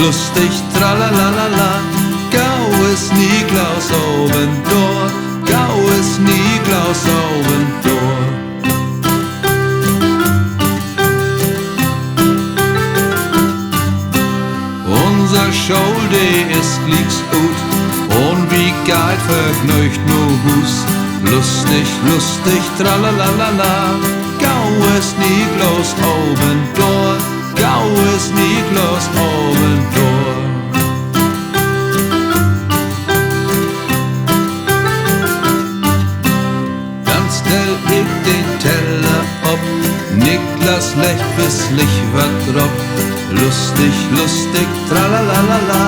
lustig, tralalala. Gau ist Niklaus Obendor, Gau ist Niklaus Obendor. Unser Schulde ist glieks gut und wie geht vergnügt nur Hus. Lustig, lustig, tralalala. Gau ist Niklaus Obendor, Gau ist Niklaus Obendor. Dann stell ich den Teller ob, Niklas lecht bisslich wat drauf. Lustig, lustig, tralalala.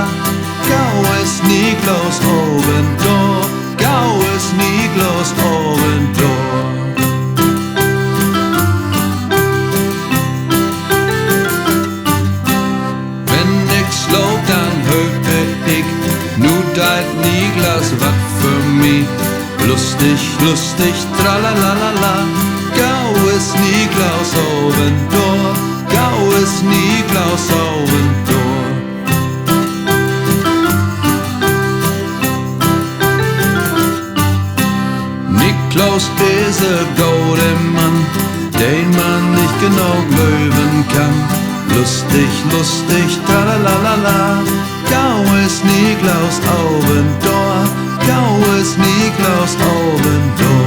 Gau ist Niklaus Obendor, Gau ist Niklaus Obendor. Dann hörte ich, nu deit Niklas wat für mi. Lustig, lustig, tralalala. Gau ist Niklaus Obendor, Gau ist Niklaus Obendor. Niklaus ist ein golden Mann, den man nicht genau löwen kann. Lustig, lustig, tralalala. Gau ist Niklaus Obendor, Gau ist Niklaus Obendor.